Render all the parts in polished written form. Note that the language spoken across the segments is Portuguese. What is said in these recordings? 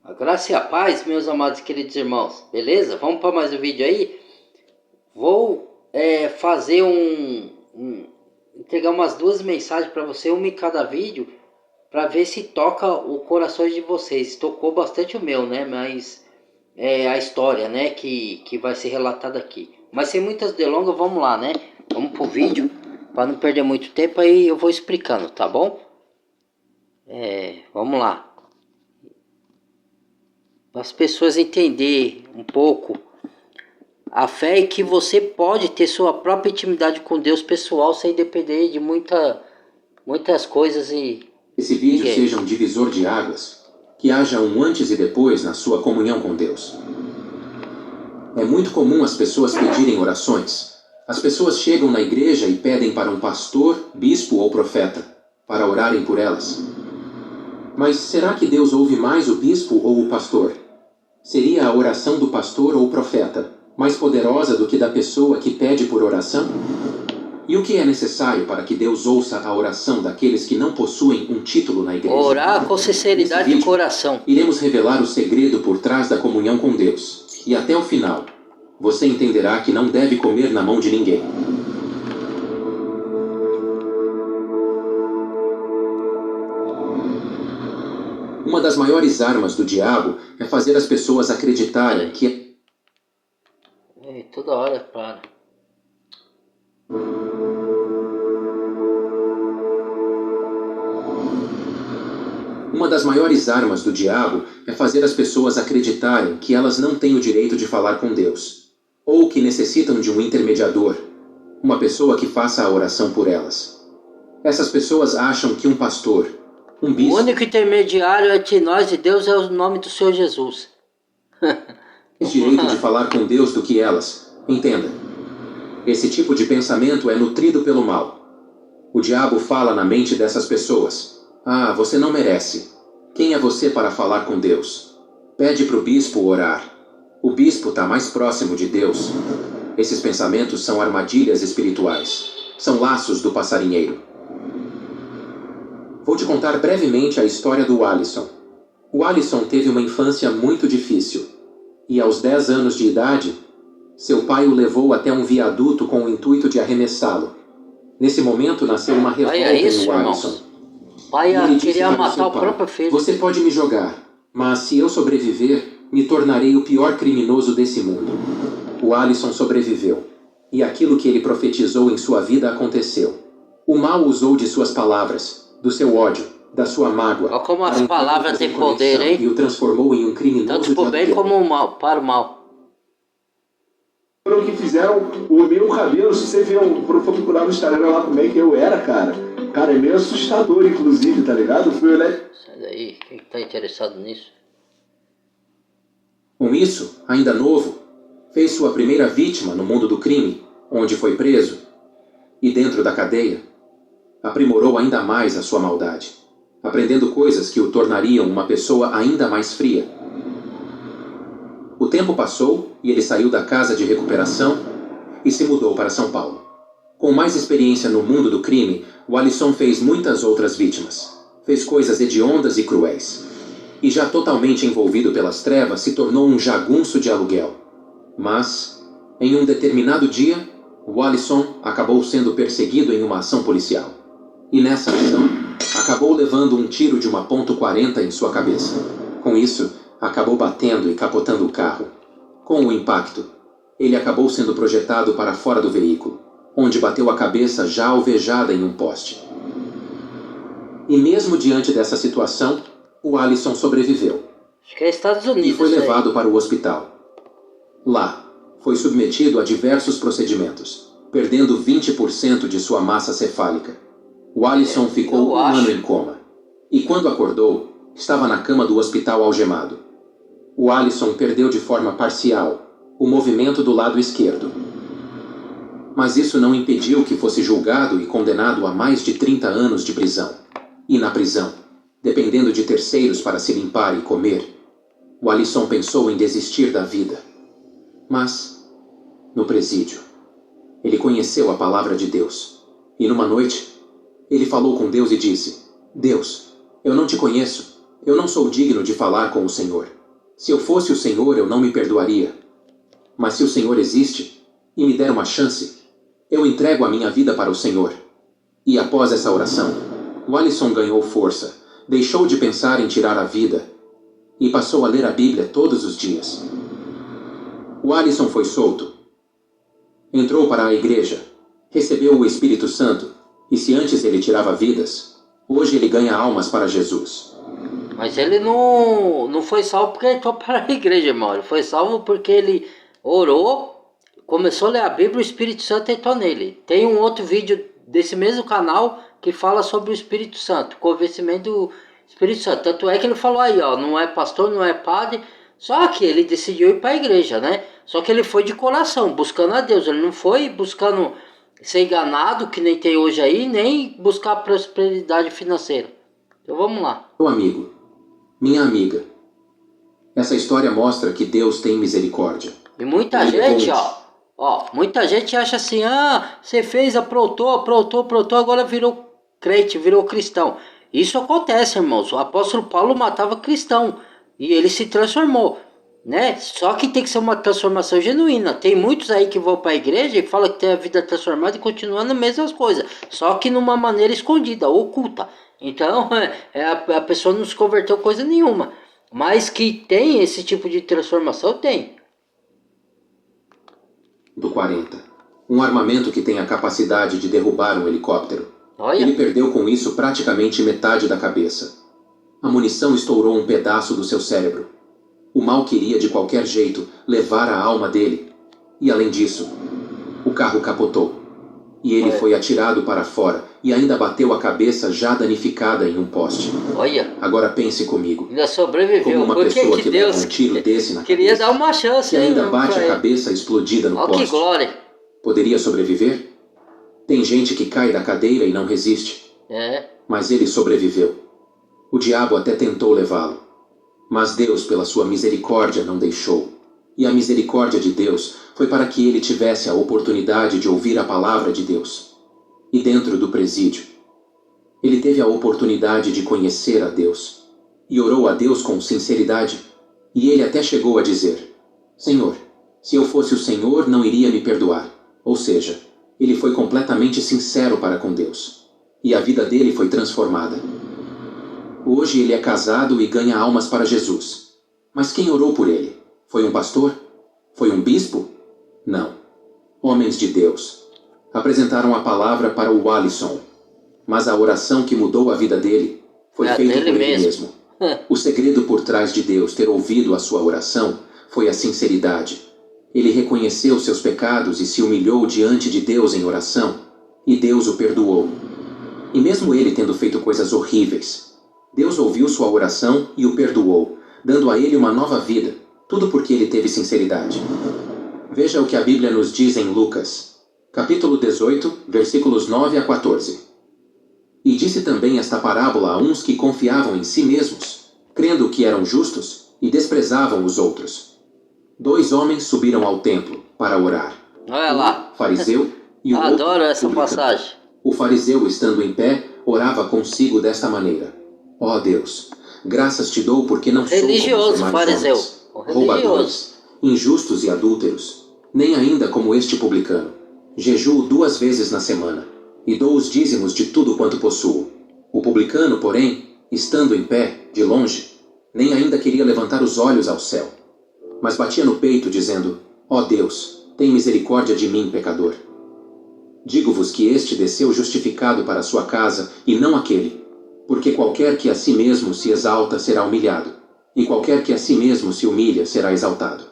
A graça e a paz, meus amados e queridos irmãos. Beleza? Vamos para mais um vídeo aí? Vou fazer entregar umas duas mensagens para você, uma em cada vídeo, para ver se toca o coração de vocês. Tocou bastante o meu, né? Mas a história, né? Que vai ser relatada aqui. Mas sem muitas delongas, vamos lá, né? Vamos pro vídeo, para não perder muito tempo, aí eu vou explicando, tá bom? Vamos lá. Para as pessoas entenderem um pouco a fé é que você pode ter sua própria intimidade com Deus pessoal sem depender de muitas coisas e esse vídeo ninguém. Seja um divisor de águas, que haja um antes e depois na sua comunhão com Deus. É muito comum as pessoas pedirem orações. As pessoas chegam na igreja e pedem para um pastor, bispo ou profeta, para orarem por elas. Mas será que Deus ouve mais o bispo ou o pastor? Seria a oração do pastor ou profeta mais poderosa do que da pessoa que pede por oração? E o que é necessário para que Deus ouça a oração daqueles que não possuem um título na igreja? Orar com sinceridade de coração. Iremos revelar o segredo por trás da comunhão com Deus. E até o final, você entenderá que não deve comer na mão de ninguém. Uma das maiores armas do diabo é fazer as pessoas acreditarem que... Toda hora para. Uma das maiores armas do diabo é fazer as pessoas acreditarem que elas não têm o direito de falar com Deus, ou que necessitam de um intermediador, uma pessoa que faça a oração por elas. Essas pessoas acham que um pastor, um bispo... O único intermediário entre nós e Deus é o nome do Senhor Jesus. tem direito de falar com Deus do que elas. Entenda. Esse tipo de pensamento é nutrido pelo mal. O diabo fala na mente dessas pessoas: ah, você não merece. Quem é você para falar com Deus? Pede para o bispo orar. O bispo está mais próximo de Deus. Esses pensamentos são armadilhas espirituais. São laços do passarinheiro. Vou te contar brevemente a história do Alisson. O Alisson teve uma infância muito difícil. E aos 10 anos de idade, seu pai o levou até um viaduto com o intuito de arremessá-lo. Nesse momento nasceu uma revolta no Alisson. Pai Ele queria disse para matar seu o pai: próprio filho. você pode me jogar, mas se eu sobreviver, me tornarei o pior criminoso desse mundo. O Alisson sobreviveu. E aquilo que ele profetizou em sua vida aconteceu. O mal usou de suas palavras, do seu ódio, da sua mágoa. Olha como as palavras têm poder, hein? E o transformou em um criminoso. Tanto por bem como para o mal. O que fizeram, o meu cabelo, se você ver, for procurar no Instagram lá como é que eu era, cara. Cara, é meio assustador, inclusive, tá ligado? Fui olhar... Sai daí, quem tá interessado nisso? Com isso, ainda novo, fez sua primeira vítima no mundo do crime, onde foi preso. E dentro da cadeia, aprimorou ainda mais a sua maldade, aprendendo coisas que o tornariam uma pessoa ainda mais fria. O tempo passou e ele saiu da casa de recuperação e se mudou para São Paulo. Com mais experiência no mundo do crime, o Alisson fez muitas outras vítimas. Fez coisas hediondas e cruéis. E já totalmente envolvido pelas trevas, se tornou um jagunço de aluguel. Mas, em um determinado dia, o Alisson acabou sendo perseguido em uma ação policial. E nessa ação, acabou levando um tiro de uma .40 em sua cabeça. Com isso, acabou batendo e capotando o carro. Com o impacto, ele acabou sendo projetado para fora do veículo, onde bateu a cabeça já alvejada em um poste. E mesmo diante dessa situação, o Alisson sobreviveu. Acho que é Estados Unidos. E foi levado para o hospital. Lá, foi submetido a diversos procedimentos, perdendo 20% de sua massa cefálica. O Alisson ficou um ano em coma. E quando acordou, estava na cama do hospital algemado. O Alisson perdeu de forma parcial o movimento do lado esquerdo. Mas isso não impediu que fosse julgado e condenado a mais de 30 anos de prisão. E na prisão, dependendo de terceiros para se limpar e comer, o Alisson pensou em desistir da vida. Mas, no presídio, ele conheceu a palavra de Deus. E numa noite, ele falou com Deus e disse: Deus, eu não te conheço. Eu não sou digno de falar com o Senhor. Se eu fosse o Senhor, eu não me perdoaria. Mas se o Senhor existe e me der uma chance, eu entrego a minha vida para o Senhor. E após essa oração, o Alisson ganhou força, deixou de pensar em tirar a vida e passou a ler a Bíblia todos os dias. O Alisson foi solto. Entrou para a igreja, recebeu o Espírito Santo, e se antes ele tirava vidas, hoje ele ganha almas para Jesus. Mas ele não foi salvo porque ele entrou para a igreja, irmão. Ele foi salvo porque ele orou, começou a ler a Bíblia e o Espírito Santo entrou nele. Tem um outro vídeo desse mesmo canal que fala sobre o Espírito Santo, convencimento do Espírito Santo. Tanto é que ele falou aí, ó, não é pastor, não é padre, só que ele decidiu ir para a igreja, né? Só que ele foi de coração, buscando a Deus. Ele não foi buscando ser enganado, que nem tem hoje aí, nem buscar prosperidade financeira. Então vamos lá. Meu amigo, minha amiga, essa história mostra que Deus tem misericórdia. E muita gente, muita gente acha assim, você fez, aprontou, agora virou crente, virou cristão. Isso acontece, irmãos. O apóstolo Paulo matava cristão e ele se transformou, né? Só que tem que ser uma transformação genuína. Tem muitos aí que vão para a igreja e falam que tem a vida transformada e continuando as mesmas coisas, só que numa maneira escondida, oculta. Então, a pessoa não se converteu coisa nenhuma. Mas que tem esse tipo de transformação, tem. Do 40. Um armamento que tem a capacidade de derrubar um helicóptero. Olha. Ele perdeu com isso praticamente metade da cabeça. A munição estourou um pedaço do seu cérebro. O mal queria de qualquer jeito levar a alma dele. E além disso, o carro capotou. E ele foi atirado para fora e ainda bateu a cabeça já danificada em um poste. Olha. Agora pense comigo. Ainda sobreviveu. Como uma pessoa que Deus leva um tiro desse na queria cabeça, dar uma chance, que ainda bate a cabeça explodida no poste. Que glória. Poderia sobreviver? Tem gente que cai da cadeira e não resiste. Mas ele sobreviveu. O diabo até tentou levá-lo. Mas Deus, pela sua misericórdia, não deixou. E a misericórdia de Deus foi para que ele tivesse a oportunidade de ouvir a palavra de Deus. E dentro do presídio, ele teve a oportunidade de conhecer a Deus. E orou a Deus com sinceridade. E ele até chegou a dizer: Senhor, se eu fosse o Senhor, não iria me perdoar. Ou seja, ele foi completamente sincero para com Deus. E a vida dele foi transformada. Hoje ele é casado e ganha almas para Jesus. Mas quem orou por ele? Foi um pastor? Foi um bispo? Não. Homens de Deus. Apresentaram a palavra para o Alisson. Mas a oração que mudou a vida dele foi feita por ele mesmo. O segredo por trás de Deus ter ouvido a sua oração foi a sinceridade. Ele reconheceu seus pecados e se humilhou diante de Deus em oração, e Deus o perdoou. E mesmo ele tendo feito coisas horríveis, Deus ouviu sua oração e o perdoou, dando a ele uma nova vida, tudo porque ele teve sinceridade. Veja o que a Bíblia nos diz em Lucas, capítulo 18, versículos 9 a 14. E disse também esta parábola a uns que confiavam em si mesmos, crendo que eram justos, e desprezavam os outros. 2 homens subiram ao templo para orar. Olha lá. Um fariseu e o outro Adoro essa publicano. passagem. O fariseu, estando em pé, orava consigo desta maneira: Ó Deus, graças te dou porque não sou como os Religioso, demais fariseu. homens, Religioso. roubadores, injustos e adúlteros, nem ainda como este publicano. Jejuo 2 vezes na semana, e dou os dízimos de tudo quanto possuo. O publicano, porém, estando em pé, de longe, nem ainda queria levantar os olhos ao céu, mas batia no peito, dizendo: Ó Deus, tem misericórdia de mim, pecador. Digo-vos que este desceu justificado para a sua casa, e não aquele. Porque qualquer que a si mesmo se exalta será humilhado, e qualquer que a si mesmo se humilha será exaltado.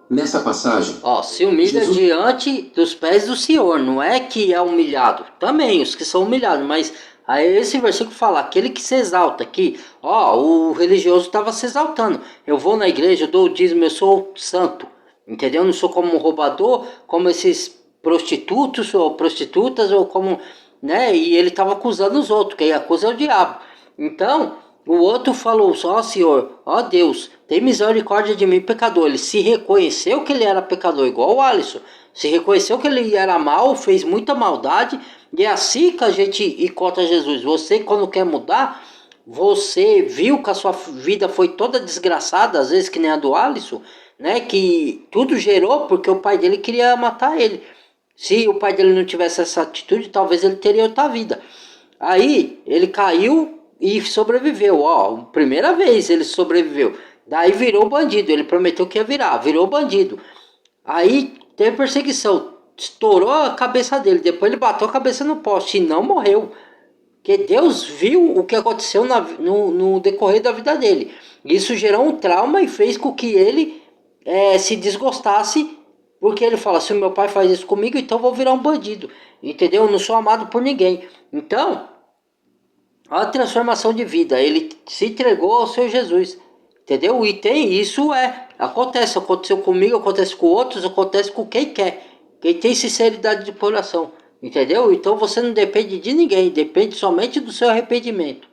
Nessa passagem, se humilha Jesus... diante dos pés do Senhor, não é que é humilhado. Também os que são humilhados, mas aí esse versículo fala, aquele que se exalta, que o religioso estava se exaltando. Eu vou na igreja, eu dou o dízimo, eu sou santo, entendeu? Eu não sou como um roubador, como esses prostitutos ou prostitutas, ou como, né? E ele estava acusando os outros, quem acusa é o diabo. Então, o outro falou, ó Senhor, ó Deus, tem misericórdia de mim, pecador. Ele se reconheceu que ele era pecador, igual o Alisson. Se reconheceu que ele era mal, fez muita maldade. E é assim que a gente encontra Jesus. Você, quando quer mudar, você viu que a sua vida foi toda desgraçada, às vezes que nem a do Alisson, né? Que tudo gerou porque o pai dele queria matar ele. Se o pai dele não tivesse essa atitude, talvez ele teria outra vida. Aí ele caiu e sobreviveu, ó, primeira vez ele sobreviveu. Daí virou bandido, ele prometeu que ia virar, virou bandido. Aí teve perseguição, estourou a cabeça dele, depois ele bateu a cabeça no poste e não morreu. Porque Deus viu o que aconteceu no decorrer da vida dele. Isso gerou um trauma e fez com que ele se desgostasse, porque ele fala, se o meu pai faz isso comigo, então eu vou virar um bandido. Entendeu? Eu não sou amado por ninguém. Então, a transformação de vida, ele se entregou ao seu Jesus. Entendeu? E tem isso, aconteceu comigo, acontece com outros, acontece com quem quer. Quem tem sinceridade de coração. Entendeu? Então você não depende de ninguém, depende somente do seu arrependimento.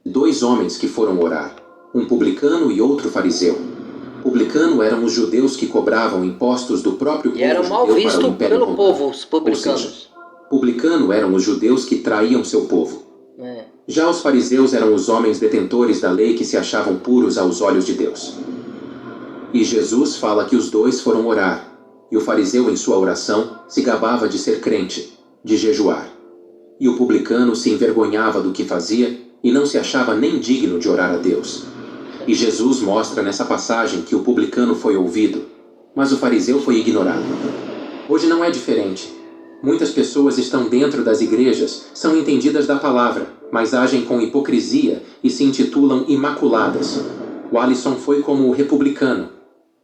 2 homens que foram orar, um publicano e outro fariseu. Publicano eram os judeus que cobravam impostos do próprio povo E eram mal judeu para o vistos Império pelo Romano. povo, os Ou publicanos. seja, publicano eram os judeus que traíam seu povo. Já os fariseus eram os homens detentores da lei que se achavam puros aos olhos de Deus. E Jesus fala que os 2 foram orar, e o fariseu em sua oração se gabava de ser crente, de jejuar. E o publicano se envergonhava do que fazia e não se achava nem digno de orar a Deus. E Jesus mostra nessa passagem que o publicano foi ouvido, mas o fariseu foi ignorado. Hoje não é diferente. Muitas pessoas estão dentro das igrejas, são entendidas da palavra, mas agem com hipocrisia e se intitulam imaculadas. O Alisson foi como o republicano.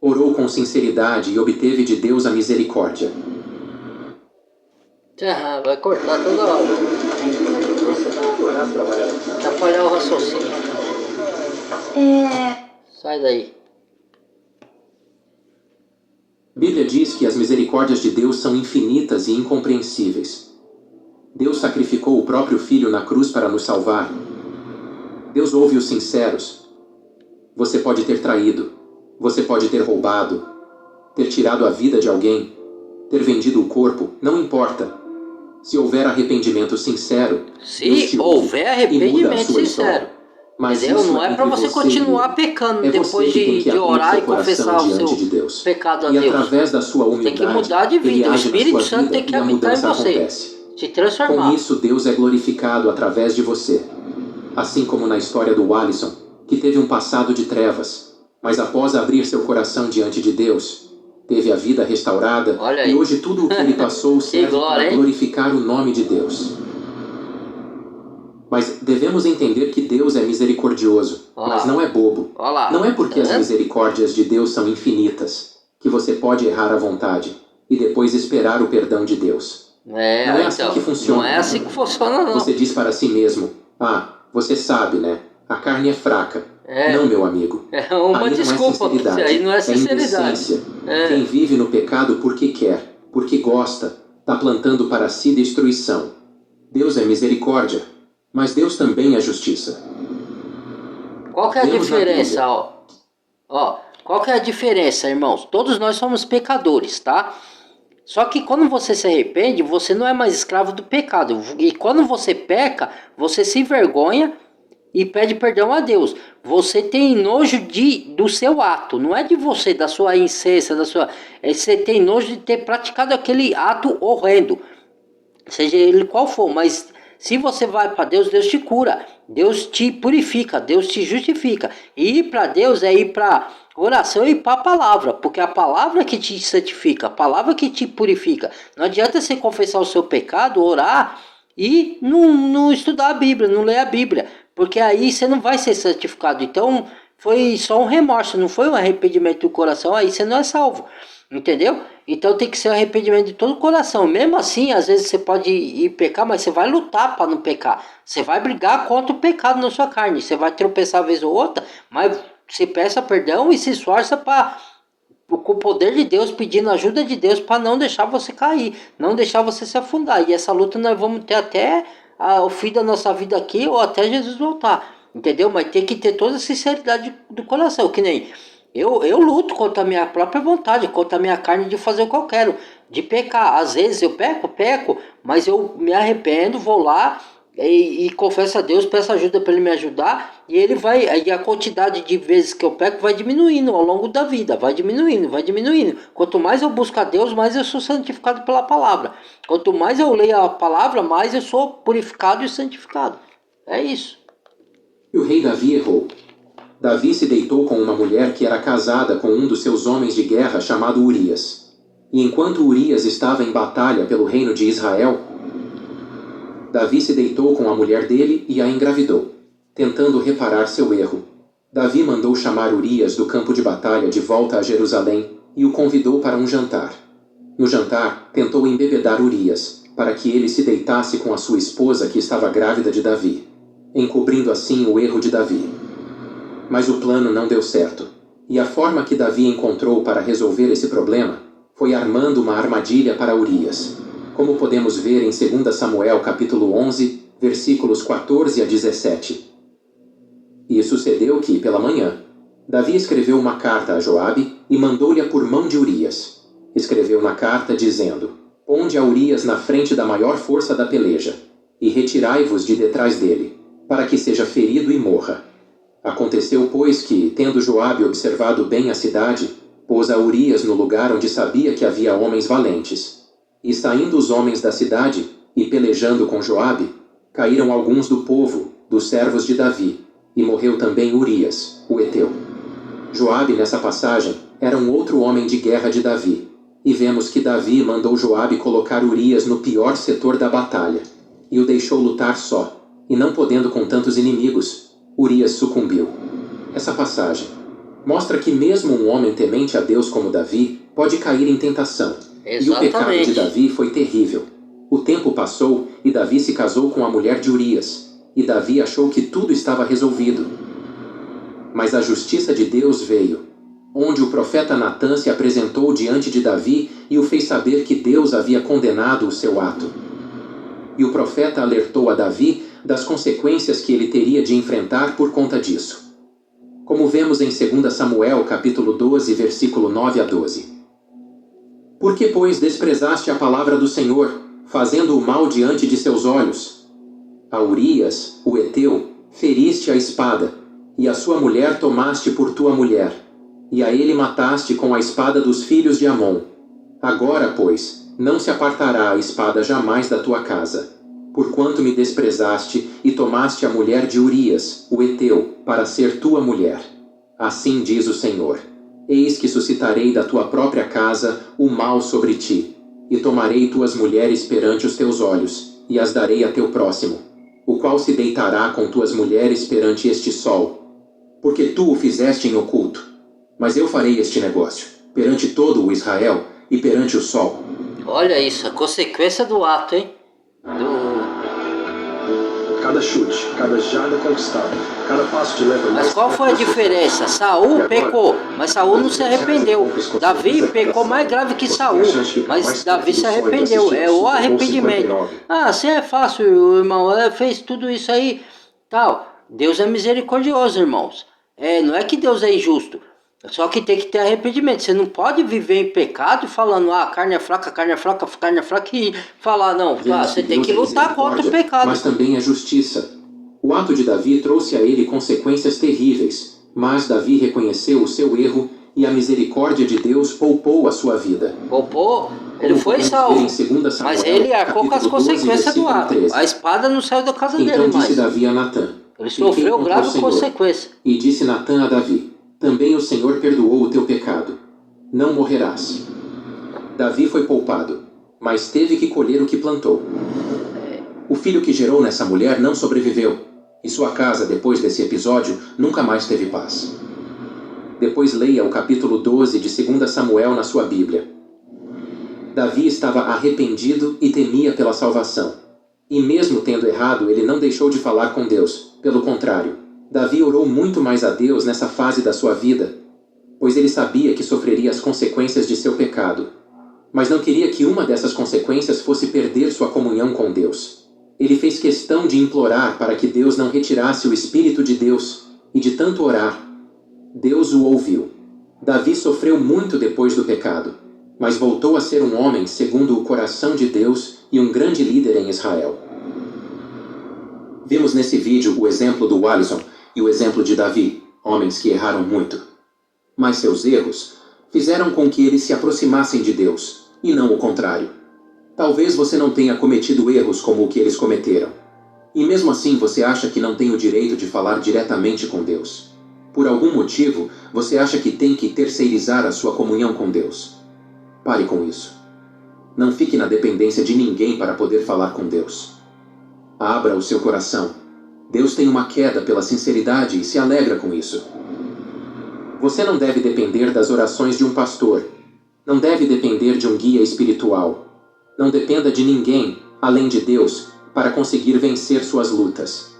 Orou com sinceridade e obteve de Deus a misericórdia. Vai cortar toda hora. Atrapalhar o raciocínio. Sai daí. Bíblia diz que as misericórdias de Deus são infinitas e incompreensíveis. Deus sacrificou o próprio Filho na cruz para nos salvar. Deus ouve os sinceros. Você pode ter traído, você pode ter roubado, ter tirado a vida de alguém, ter vendido o corpo, não importa. Se houver arrependimento sincero, Se houver arrependimento sincero. Mas entendeu? isso Não é para você continuar pecando depois de orar e confessar o seu pecado a Deus. E através da sua humildade, tem que mudar de vida. O Espírito Santo tem que habitar em você. Se transformar. Com isso, Deus é glorificado através de você. Assim como na história do Alisson, que teve um passado de trevas, mas após abrir seu coração diante de Deus, teve a vida restaurada e hoje tudo o que ele passou serve para glorificar o nome de Deus. Mas devemos entender que Deus é misericordioso, mas não é bobo. Não é porque as misericórdias de Deus são infinitas que você pode errar à vontade e depois esperar o perdão de Deus. Não é assim que funciona. Não é assim que funciona, não. Você diz para si mesmo, você sabe, né? A carne é fraca. Não, meu amigo. É uma desculpa, isso aí não é sinceridade. Quem vive no pecado porque quer, porque gosta, está plantando para si destruição. Deus é misericórdia, mas Deus também é justiça. Qual que é a diferença, qual que é a diferença, irmãos? Todos nós somos pecadores, tá? Só que quando você se arrepende, você não é mais escravo do pecado. E quando você peca, você se envergonha e pede perdão a Deus. Você tem nojo do seu ato, não é de você, da sua incência, você tem nojo de ter praticado aquele ato horrendo, seja ele qual for, mas se você vai para Deus, Deus te cura, Deus te purifica, Deus te justifica. E ir para Deus é ir para oração e ir para a palavra, porque a palavra que te santifica, a palavra que te purifica. Não adianta você confessar o seu pecado, orar e não estudar a Bíblia, não ler a Bíblia, porque aí você não vai ser santificado. Então foi só um remorso, não foi um arrependimento do coração, aí você não é salvo. Entendeu? Então tem que ser um arrependimento de todo o coração. Mesmo assim, às vezes você pode ir pecar, mas você vai lutar para não pecar. Você vai brigar contra o pecado na sua carne. Você vai tropeçar uma vez ou outra, mas você peça perdão e se esforça com o poder de Deus, pedindo ajuda de Deus para não deixar você cair, não deixar você se afundar. E essa luta nós vamos ter até o fim da nossa vida aqui ou até Jesus voltar. Entendeu? Mas tem que ter toda a sinceridade do coração, que nem... Eu luto contra a minha própria vontade, contra a minha carne de fazer o que eu quero, de pecar. Às vezes eu peco, mas eu me arrependo, vou lá e confesso a Deus, peço ajuda para ele me ajudar, e ele vai, e a quantidade de vezes que eu peco vai diminuindo ao longo da vida, vai diminuindo, vai diminuindo. Quanto mais eu busco a Deus, mais eu sou santificado pela palavra. Quanto mais eu leio a palavra, mais eu sou purificado e santificado. É isso. E o rei Davi errou. Davi se deitou com uma mulher que era casada com um dos seus homens de guerra chamado Urias. E enquanto Urias estava em batalha pelo reino de Israel, Davi se deitou com a mulher dele e a engravidou, tentando reparar seu erro. Davi mandou chamar Urias do campo de batalha de volta a Jerusalém e o convidou para um jantar. No jantar, tentou embebedar Urias, para que ele se deitasse com a sua esposa que estava grávida de Davi, encobrindo assim o erro de Davi. Mas o plano não deu certo, e a forma que Davi encontrou para resolver esse problema foi armando uma armadilha para Urias, como podemos ver em 2 Samuel capítulo 11, versículos 14 a 17. E sucedeu que, pela manhã, Davi escreveu uma carta a Joabe e mandou-lhe por mão de Urias. Escreveu na carta dizendo: Ponde a Urias na frente da maior força da peleja, e retirai-vos de detrás dele, para que seja ferido e morra. Aconteceu, pois, que, tendo Joabe observado bem a cidade, pôs a Urias no lugar onde sabia que havia homens valentes. E saindo os homens da cidade, e pelejando com Joabe, caíram alguns do povo, dos servos de Davi, e morreu também Urias, o heteu. Joabe, nessa passagem, era um outro homem de guerra de Davi, e vemos que Davi mandou Joabe colocar Urias no pior setor da batalha, e o deixou lutar só, e não podendo com tantos inimigos, Urias sucumbiu. Essa passagem mostra que mesmo um homem temente a Deus como Davi pode cair em tentação. Exatamente. E o pecado de Davi foi terrível. O tempo passou e Davi se casou com a mulher de Urias, e Davi achou que tudo estava resolvido. Mas a justiça de Deus veio, onde o profeta Natã se apresentou diante de Davi e o fez saber que Deus havia condenado o seu ato. E o profeta alertou a Davi das consequências que ele teria de enfrentar por conta disso. Como vemos em 2 Samuel capítulo 12, versículo 9 a 12. Por que, pois, desprezaste a palavra do Senhor, fazendo o mal diante de seus olhos? A Urias, o heteu, feriste a espada, e a sua mulher tomaste por tua mulher, e a ele mataste com a espada dos filhos de Amon. Agora, pois, não se apartará a espada jamais da tua casa, porquanto me desprezaste e tomaste a mulher de Urias, o heteu, para ser tua mulher. Assim diz o Senhor: Eis que suscitarei da tua própria casa o mal sobre ti, e tomarei tuas mulheres perante os teus olhos, e as darei a teu próximo, o qual se deitará com tuas mulheres perante este sol, porque tu o fizeste em oculto. Mas eu farei este negócio, perante todo o Israel e perante o sol. Olha isso, a consequência do ato, hein? Cada chute, cada jarda conquistada, cada passo de leva. Mas qual foi a diferença? Saul pecou, mas Saul não se arrependeu. Davi pecou mais grave que Saul, mas Davi se arrependeu. É o arrependimento. Ah, assim é fácil, irmão. Ela fez tudo isso aí, tal. Deus é misericordioso, irmãos. Não é que Deus é injusto. Só que tem que ter arrependimento. Você não pode viver em pecado falando, carne é fraca, carne é fraca, carne é fraca, e falar, não, você tem que lutar contra o pecado. Mas também a justiça. O ato de Davi trouxe a ele consequências terríveis, mas Davi reconheceu o seu erro e a misericórdia de Deus poupou a sua vida. Poupou? Ele foi salvo, mas ele arcou com as consequências do ato. A espada não saiu da casa dele mais. Então disse Davi a Natã: Ele sofreu grave consequência. E disse Natã a Davi: Também o Senhor perdoou o teu pecado. Não morrerás. Davi foi poupado, mas teve que colher o que plantou. O filho que gerou nessa mulher não sobreviveu, e sua casa, depois desse episódio, nunca mais teve paz. Depois leia o capítulo 12 de 2 Samuel na sua Bíblia. Davi estava arrependido e temia pela salvação. E mesmo tendo errado, ele não deixou de falar com Deus. Pelo contrário, Davi orou muito mais a Deus nessa fase da sua vida, pois ele sabia que sofreria as consequências de seu pecado, mas não queria que uma dessas consequências fosse perder sua comunhão com Deus. Ele fez questão de implorar para que Deus não retirasse o Espírito de Deus, e de tanto orar, Deus o ouviu. Davi sofreu muito depois do pecado, mas voltou a ser um homem segundo o coração de Deus e um grande líder em Israel. Vimos nesse vídeo o exemplo do Alisson e o exemplo de Davi, homens que erraram muito. Mas seus erros fizeram com que eles se aproximassem de Deus, e não o contrário. Talvez você não tenha cometido erros como o que eles cometeram. E mesmo assim você acha que não tem o direito de falar diretamente com Deus. Por algum motivo, você acha que tem que terceirizar a sua comunhão com Deus. Pare com isso. Não fique na dependência de ninguém para poder falar com Deus. Abra o seu coração. Deus tem uma queda pela sinceridade e se alegra com isso. Você não deve depender das orações de um pastor. Não deve depender de um guia espiritual. Não dependa de ninguém, além de Deus, para conseguir vencer suas lutas.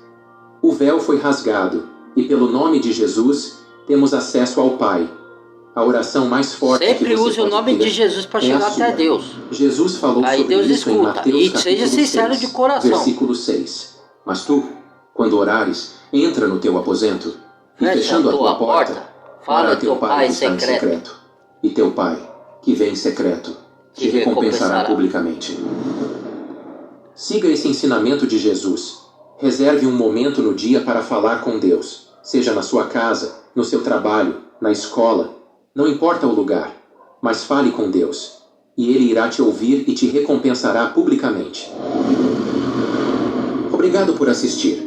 O véu foi rasgado, e pelo nome de Jesus, temos acesso ao Pai. A oração mais forte Sempre que você use o pode nome ter de Jesus para é chegar a até sua. Deus. Jesus falou Aí sobre Deus isso em escuta. Mateus E capítulo seja sincero 6, de coração. versículo 6. Mas tu, quando orares, entra no teu aposento, e Fecha fechando a tua porta, fala ora ao teu Pai que está em secreto. secreto. E teu Pai, que vem em secreto, te recompensará publicamente. Siga esse ensinamento de Jesus. Reserve um momento no dia para falar com Deus, seja na sua casa, no seu trabalho, na escola, não importa o lugar, mas fale com Deus, e Ele irá te ouvir e te recompensará publicamente. Obrigado por assistir.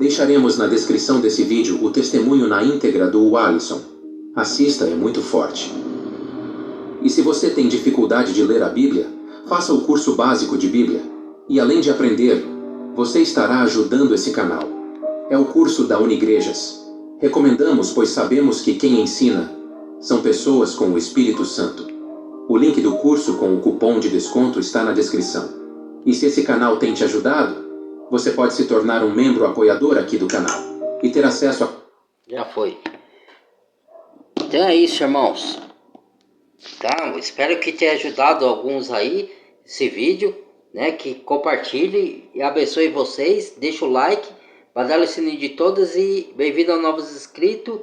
Deixaremos na descrição desse vídeo o testemunho na íntegra do Alisson. Assista, é muito forte. E se você tem dificuldade de ler a Bíblia, faça o curso básico de Bíblia. E além de aprender, você estará ajudando esse canal. É o curso da Unigrejas. Recomendamos, pois sabemos que quem ensina são pessoas com o Espírito Santo. O link do curso com o cupom de desconto está na descrição. E se esse canal tem te ajudado, você pode se tornar um membro apoiador aqui do canal e ter acesso a... Já foi. Então é isso, irmãos. Tá? Espero que tenha ajudado alguns aí esse vídeo, né? Que compartilhe e abençoe vocês. Deixa o like para dar o sininho de todas e bem-vindo aos novos inscritos.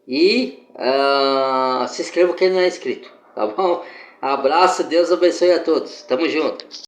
E se inscreva quem não é inscrito, tá bom? Abraço, Deus abençoe a todos. Tamo junto.